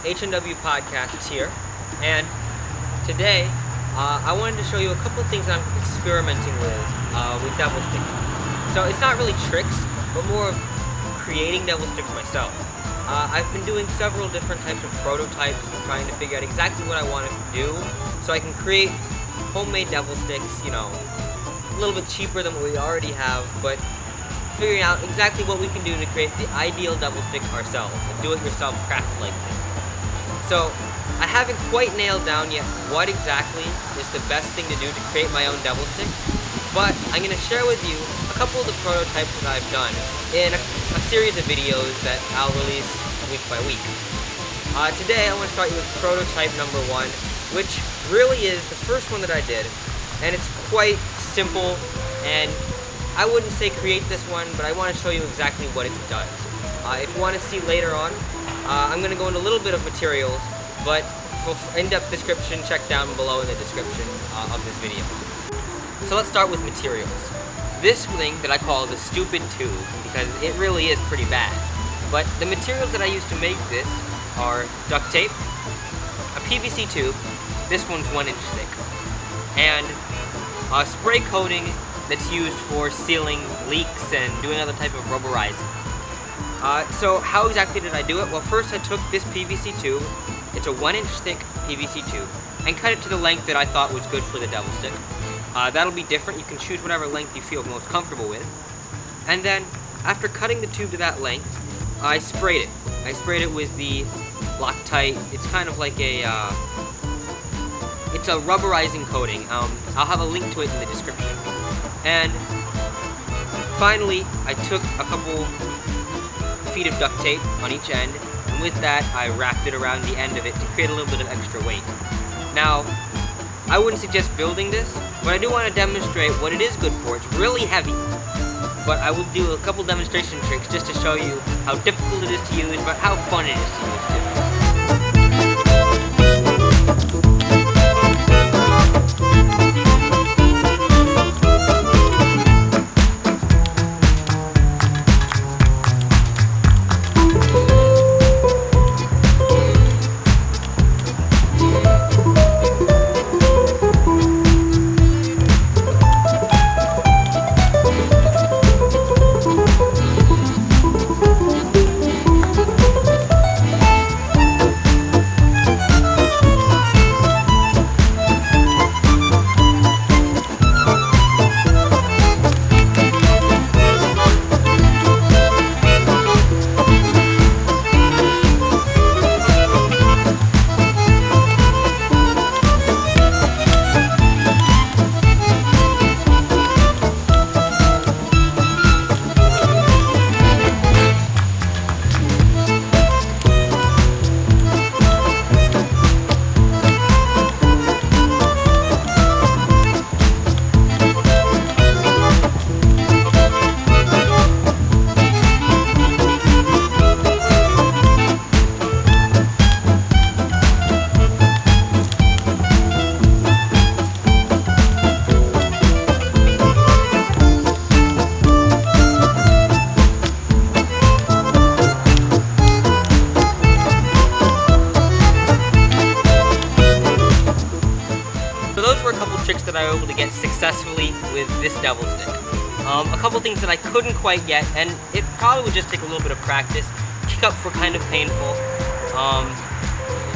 H&W Podcast is here, and today I wanted to show you a couple things I'm experimenting with devil sticking. So it's not really tricks, but more of creating devil sticks myself. I've been doing several different types of prototypes, trying to figure out exactly what I want to do, so I can create homemade devil sticks, a little bit cheaper than what we already have, but figuring out exactly what we can do to create the ideal devil stick ourselves, a do-it-yourself craft-like thing. So, I haven't quite nailed down yet what exactly is the best thing to do to create my own devil stick, but I'm going to share with you a couple of the prototypes that I've done in a series of videos that I'll release week by week. Today, I want to start you with prototype number 1, which really is the first one that I did, and it's quite simple, and I wouldn't say create this one, but I want to show you exactly what it does. If you want to see later on, I'm going to go into a little bit of materials, but for in-depth description, check down below in the description of this video. So let's start with materials. This thing that I call the stupid tube, because it really is pretty bad. But the materials that I use to make this are duct tape, a PVC tube, this one's 1 inch thick, and a spray coating that's used for sealing leaks and doing other type of rubberizing. So how exactly did I do it? Well, first I took this PVC tube, it's a 1 inch thick PVC tube, and cut it to the length that I thought was good for the devil stick. That'll be different, you can choose whatever length you feel most comfortable with. And then, after cutting the tube to that length, I sprayed it. I sprayed it with the Loctite. It's kind of like it's a rubberizing coating. I'll have a link to it in the description. And finally, I took a couple feet of duct tape on each end, and with that, I wrapped it around the end of it to create a little bit of extra weight. Now, I wouldn't suggest building this, but I do want to demonstrate what it is good for. It's really heavy, but I will do a couple demonstration tricks just to show you how difficult it is to use, but how fun it is to use too. Tricks that I was able to get successfully with this devil stick. A couple things that I couldn't quite get, and it probably would just take a little bit of practice. Kick-ups were kind of painful.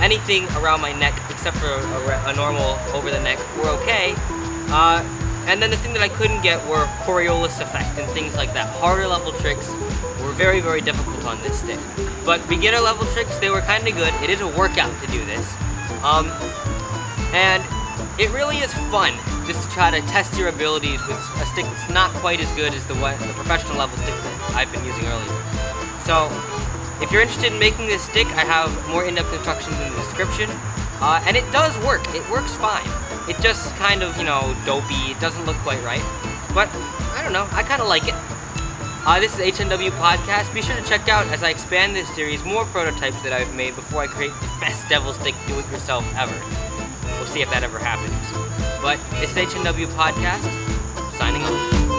Anything around my neck, except for a normal over the neck, were okay. And then the thing that I couldn't get were Coriolis effect and things like that. Harder level tricks were very, very difficult on this stick. But beginner level tricks, they were kind of good. It is a workout to do this. And it really is fun just to try to test your abilities with a stick that's not quite as good as the professional level stick that I've been using earlier. So, if you're interested in making this stick, I have more in-depth instructions in the description. And it does work. It works fine. It just kind of, dopey. It doesn't look quite right. But, I don't know. I kind of like it. This is H&W Podcast. Be sure to check out, as I expand this series, more prototypes that I've made before I create the best devil stick do-it-yourself ever. We'll see if that ever happens. But it's H&W Podcast, signing off.